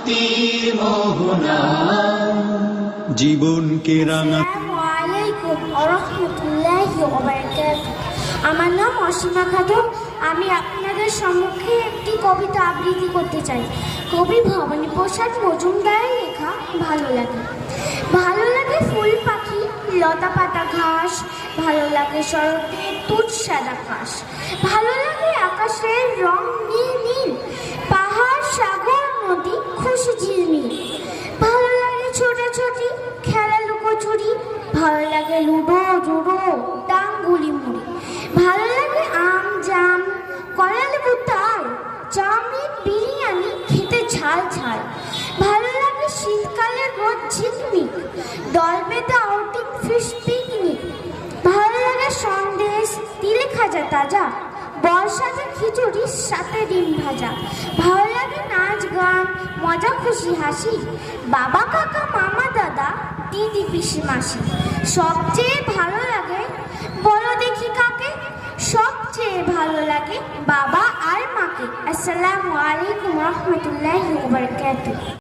মুক্তির মোহনা জীবনকে রাঙা। আসসালামু আলাইকুম ওয়া রাহমাতুল্লাহি ওয়া বারাকাতুহু। আমার নাম অসীমা খাতুন। আমি আপনাদের সম্মুখে একটি কবিতা আবৃত্তি করতে চাই। কবি ভবানী প্রসাদ মজুমদারের লেখা ভালো লাগে। ভালো লাগে ফুল পাখি লতা পাতা ঘাস, ভালো লাগে শরতের তুজ সাদা আকাশ, ভালো লাগে আকাশের রং নীল নীল, পাহাড় সাগর নদী খুশি ঝিলমিল, ভালো লাগে ছোটাছুটি খেলা লুকোচুরি, ভালো লাগে লুডো জুডো ডাঙ্গুলি মুড়ি, ভালো লাগে আম জাম কলা লেবু তাল, চাউমিন বিরিয়ানি খেতে ঝাল ঝাল, ভালো লাগে শীতকালে রোদ ঝিকমিক, দল বেঁধে আউটিং ফিশ পিকনিক, ভালো লাগে সন্দেশ তিলে খাজা তাজা, বর্ষাতে খিচুড়ি সাথে ডিম ভাজা, ভালো লাগে নাচ গান মজা খুশি হাসি, বাবা কাকা মামা দাদা দিদি পিসি মাসি। সবচেয়ে ভালো লাগে বলো দেখি কাকে, সবচেয়ে ভালো লাগে বাবা আর মাকে। আসসালামু আলাইকুম ওয়া রাহমাতুল্লাহি ওয়া বারাকাতুহু।